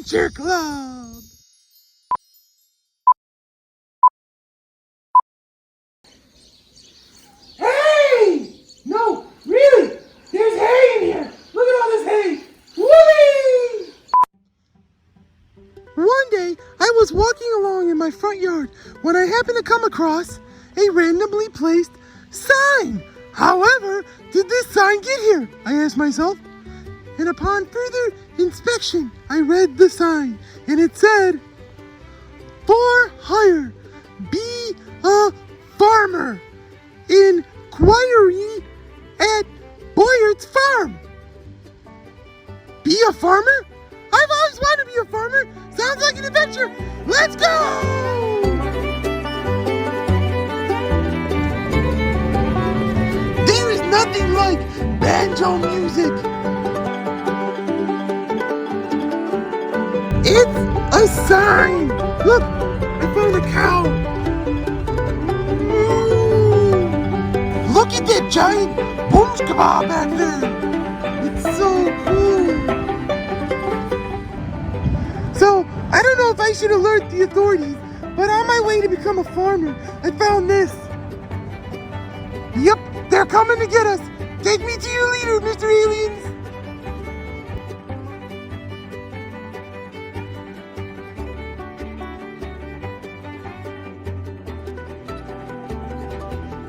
Adventure Club. Hey! No, really! There's hay in here! Look at all this hay! Whee! One day, I was walking along in my front yard when I happened to come across a randomly placed sign. However, did this sign get here? I asked myself. And upon further inspection, I read the sign, and it said, "For hire, be a farmer. Inquiry at Boyert's farm." Be a farmer? I've always wanted to be a farmer. Sounds like an adventure. Let's go! There is nothing like banjo music. It's a sign! Look, I found a cow. Look at that giant boom kebab back there. It's so cool. So, I don't know if I should alert the authorities, but on my way to become a farmer, I found this. Yep, they're coming to get us. Take me to your leader, Mr. Aliens.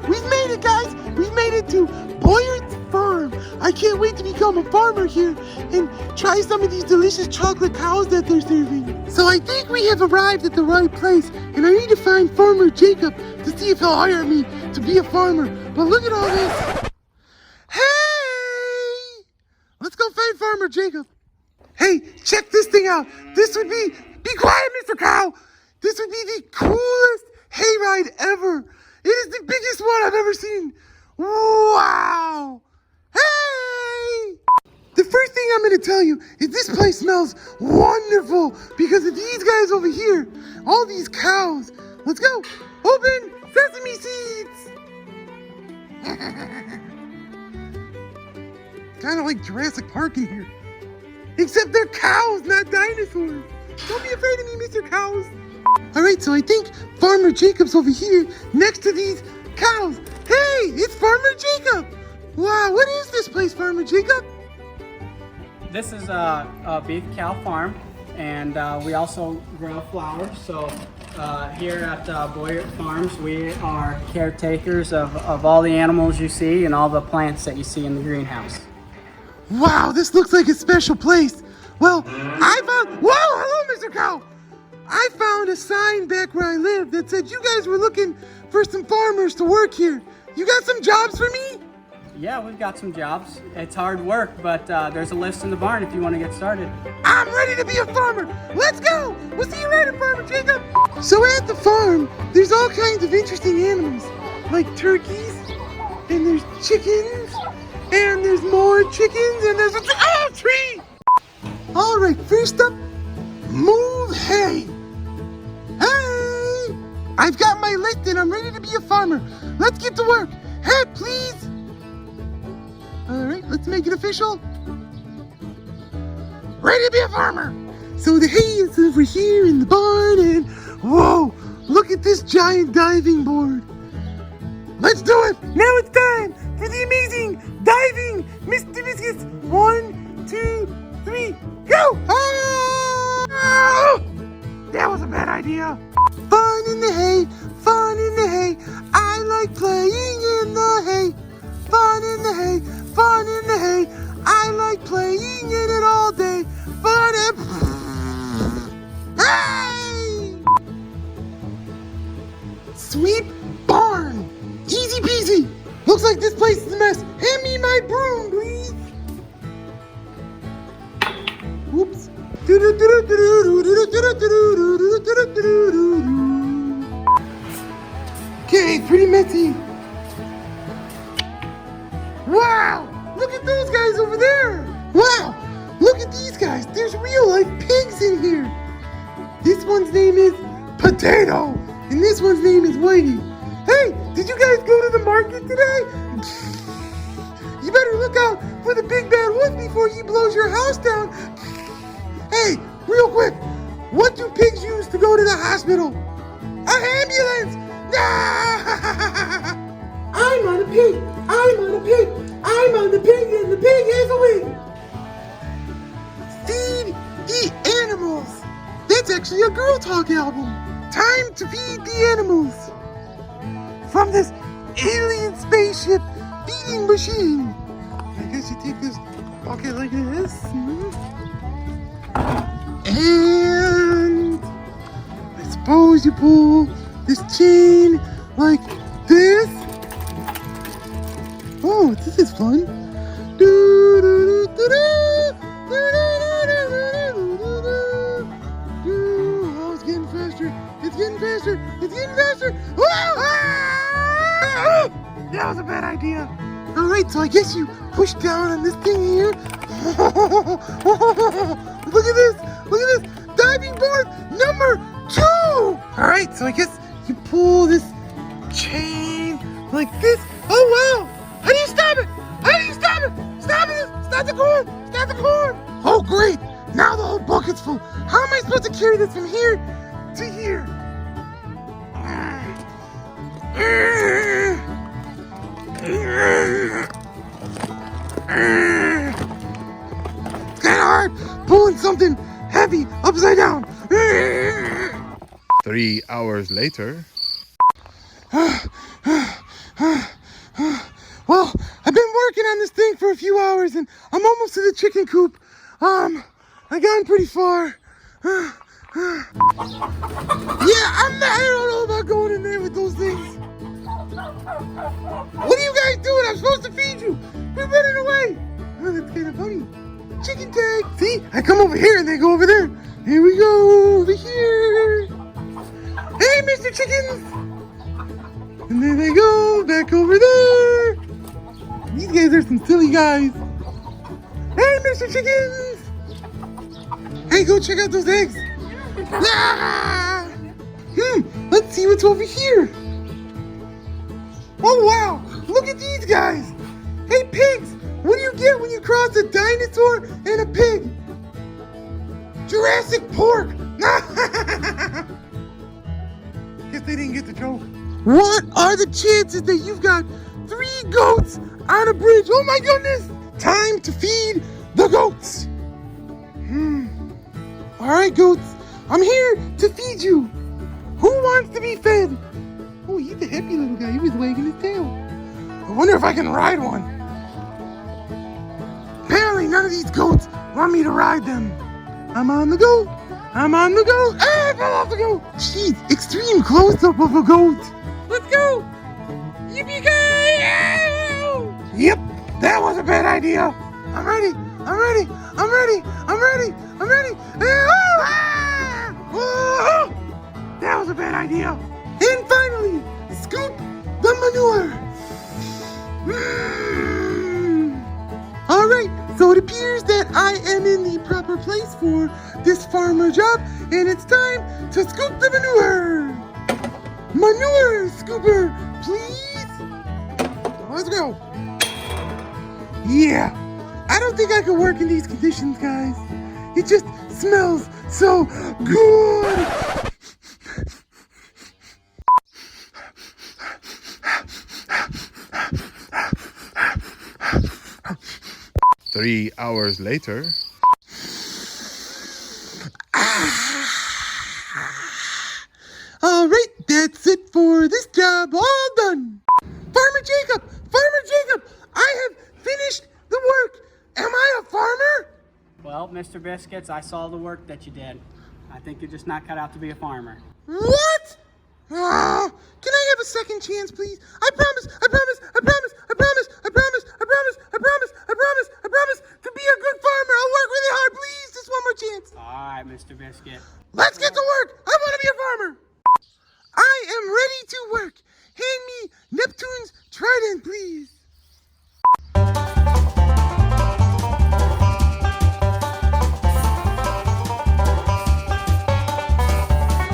We've made it, guys! We've made it to Boyert's farm! I can't wait to become a farmer here and try some of these delicious chocolate cows that they're serving. So I think we have arrived at the right place, and I need to find Farmer Jacob to see if he'll hire me to be a farmer. But look at all this! Hey! Let's go find Farmer Jacob. Hey, check this thing out. This would be quiet, Mr. Cow! This would be the coolest hayride ever. It is the biggest one I've ever seen. Wow! Hey! The first thing I'm going to tell you is this place smells wonderful because of these guys over here. All these cows. Let's go. Open sesame seeds. Kind of like Jurassic Park in here. Except they're cows, not dinosaurs. Don't be afraid of me, Mr. Cows. Alright, so I think Farmer Jacob's over here next to these cows. Hey, it's Farmer Jacob! Wow, what is this place, Farmer Jacob? This is a beef cow farm, and we also grow flowers. So here at Boyert Farms, we are caretakers of all the animals you see and all the plants that you see in the greenhouse. Wow, this looks like a special place. Well, I found... Whoa, hello, Mr. Cow! I found a sign back where I live that said you guys were looking for some farmers to work here. You got some jobs for me? Yeah, we've got some jobs. It's hard work, but there's a list in the barn if you want to get started. I'm ready to be a farmer. Let's go. We'll see you later, Farmer Jacob. So at the farm, there's all kinds of interesting animals, like turkeys, and there's chickens, and there's more chickens, and there's a tree. All right, first up, move hay. Hey! I've got my list and I'm ready to be a farmer. Let's get to work. Hey, please. All right, let's make it official. Ready to be a farmer. So the hay is over here in the barn, and whoa, look at this giant diving board. Let's do it. Now it's time for the amazing diving Mr. Biscuits. 1, 2, 3, go! Ah! That was a bad idea. Fun in the hay, fun in the hay. I like playing in the hay. Fun in the hay, fun in the hay. I like playing in it all day. Fun and... Hey! Sweep barn. Easy peasy. Looks like this place is a mess. Hand me my broom, please. Whoops. Okay, pretty messy. Wow! Look at those guys over there! Wow! Look at these guys! There's real life pigs in here! This one's name is Potato! And this one's name is Whitey. Hey! Did you guys go to the market today? You better look out for the big bad wolf before he blows your house down. Hey! Real quick! do pigs use to go to the hospital? An ambulance! No! I'm on a pig! I'm on a pig! I'm on the pig and the pig has a wing! Feed the animals! That's actually a Girl Talk album! Time to feed the animals! From this alien spaceship feeding machine! I guess you take this bucket like this. And I suppose you pull this chain like this. Oh, this is fun. Oh, it's getting faster. It's getting faster. It's getting faster. That was a bad idea. All right, so I guess you push down on this thing here. Look at this. Look at this. Diving board number 2. All right, so I guess you pull this chain like this. Oh, wow. How do you stop it? How do you stop it? Stop it! Stop the cord! Stop the cord! Oh, great! Now the whole bucket's full. How am I supposed to carry this from here to here? It's kind of hard pulling something heavy upside down. 3 hours later. Well, I've been working on this thing for a few hours and I'm almost to the chicken coop. I gotten pretty far. Yeah, I don't know about going in there with those things. What are you guys doing? I'm supposed to feed you. We're running away. Oh, that's kind of funny. Chicken tag. See, I come over here and they go over there. Here we go, over here. Hey, Mr. Chickens. And there they go, back over there. These guys are some silly guys. Hey, Mr. Chickens. Hey, go check out those eggs. Ah! Let's see what's over here. Oh, wow. Look at these guys. Hey, pigs. What do you get when you cross a dinosaur and a pig? Jurassic pork. Guess they didn't get the joke. What are the chances that you've got 3 goats on a bridge? Oh my goodness! Time to feed the goats. All right, goats. I'm here to feed you. Who wants to be fed? Oh, he's a happy little guy. He was wagging his tail. I wonder if I can ride one. Apparently, none of these goats want me to ride them. I'm on the goat. I'm on the goat. Ah, I fell off the goat. Jeez, extreme close-up of a goat. Let's go. Yippee-ki-yay! Yep, that was a bad idea. I'm ready. I'm ready. I'm ready. I'm ready. I'm ready. Ah! Oh! That was a bad idea. And finally, scoop the manure. All right, so it appears that I am in the proper place for this farmer job, and it's time to scoop the manure. Manure scooper, please. Let's go. Yeah, I don't think I could work in these conditions, guys. It just smells so good. 3 hours later. All right, that's it for this job. All done. Farmer Jacob, I have finished the work. Am I a farmer? Well, Mr. Biscuits, I saw the work that you did. I think you're just not cut out to be a farmer. What? Can I have a second chance, please? I promise to be a good farmer. I'll work really hard, please. Just one more chance. All right, Mr. Biscuit. Let's get to work. I want to be a farmer. I am ready to work. Hand me Neptune's trident, please.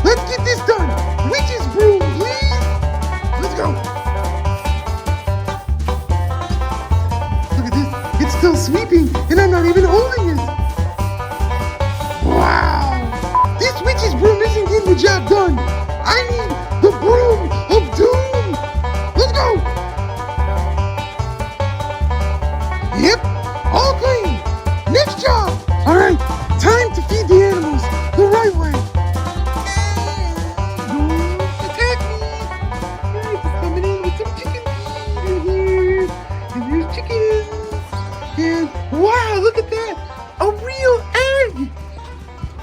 Let's get this done. Witch's broom, please. Let's go. Look at this. It's still sweeping, and I'm not even holding it. Wow. This witch's broom job done. I need the broom of doom. Let's go. Yep, all clean. Next job. All right, time to feed the animals the right way. Don't attack me. All right, just coming in with some chicken feed in here. And there's chickens. And wow, look at that. A real egg.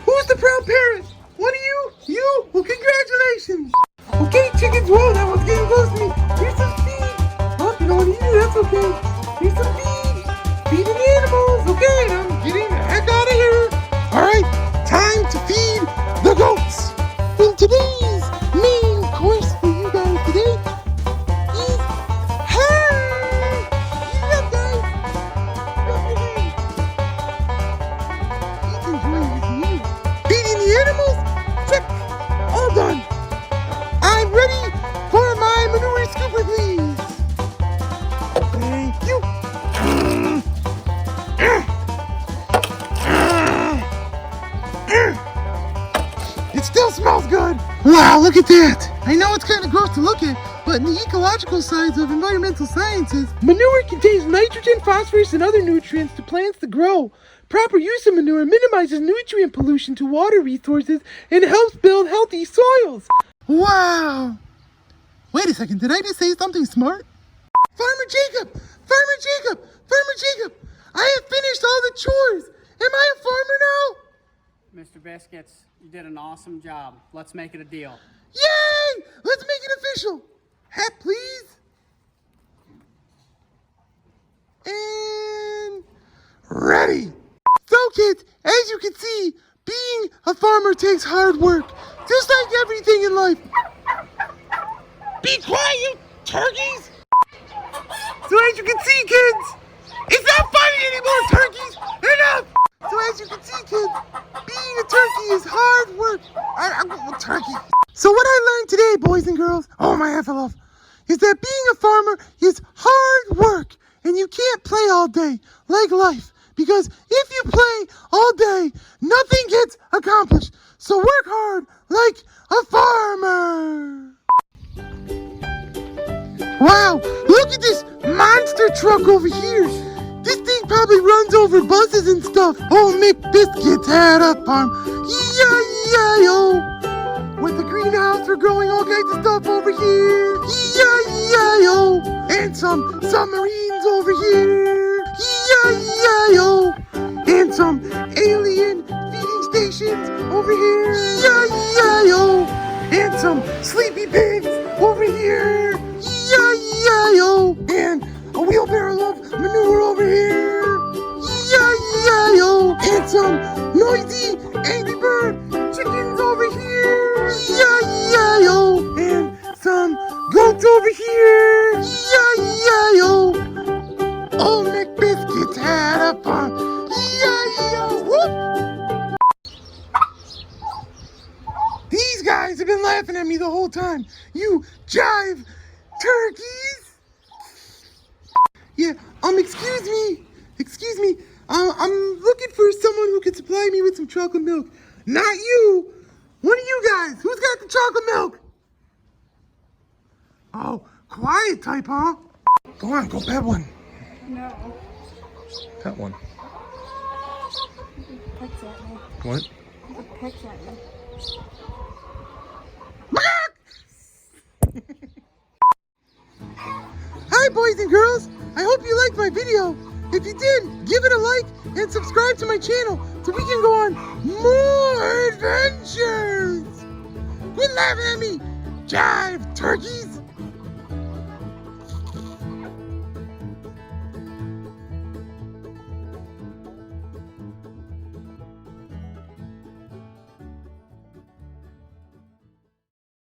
Who's the proud parent? One of you? You? Well, congratulations. Okay, chickens. Whoa, that one's getting close to me. Here's some feed. Oh, you don't want to eat it? That's okay. Here's some feed. Feeding the animals. Okay, I'm getting the heck out of here. All right, time to feed the goats. And today's main course for you guys today is hey! Eat up, guys. Rub your hands. He's enjoying his meal. Feeding the animals? Check. All done. I'm ready for my manure scooper, please. Thank you. It still smells good. Wow, look at that. I know it's kind of gross to look at, but in the ecological sides of environmental sciences, manure contains nitrogen, phosphorus, and other nutrients to plants to grow. Proper use of manure minimizes nutrient pollution to water resources and helps build healthy soils. Wow. Wait a second, did I just say something smart? Farmer Jacob! Farmer Jacob! Farmer Jacob! I have finished all the chores. Am I a farmer now? Mr. Biscuits, you did an awesome job. Let's make it a deal. Yay! Let's make it official. Hat, please. And ready. So, kids, as you can see, being a farmer takes hard work, just like everything in life. Be quiet, you turkeys! So as you can see, kids, it's not funny anymore, turkeys! Enough! So as you can see, kids, being a turkey is hard work. I'm a turkey. So what I learned today, boys and girls, oh my effing is that being a farmer is hard work. And you can't play all day, like life. Because if you play all day, nothing gets accomplished. So work hard like a farmer. Wow, look at this monster truck over here. This thing probably runs over buses and stuff. Oh, McBiscuits had a farm. E-I-E-I-O. With the greenhouse for growing all kinds of stuff over here. E-I-E-I-O. And some submarines over here. E-I-E-I-O. And some alien feeding stations over here. E-I-E-I-O. And some sleepy pigs over here. E-I-E-I-O. And a wheelbarrow of manure over here. E-I-E-I-O. And some noisy Angry Bird chickens over here. E-I-E-I-O. And some goats over here. E-I-E-I-O. Oh, McBiscuits had a farm. E-I-E-I-O. Whoop. These guys have been laughing at me the whole time. You jive turkeys. Yeah, excuse me. I'm looking for someone who can supply me with some chocolate milk. Not you. One of you guys. Who's got the chocolate milk? Oh, quiet type, huh? Go on, go pet one. No. That one. It pecks at me. What? It pecks at me. Hi, boys and girls. I hope you liked my video. If you did, give it a like and subscribe to my channel so we can go on more adventures. Quit laughing at me, jive turkeys.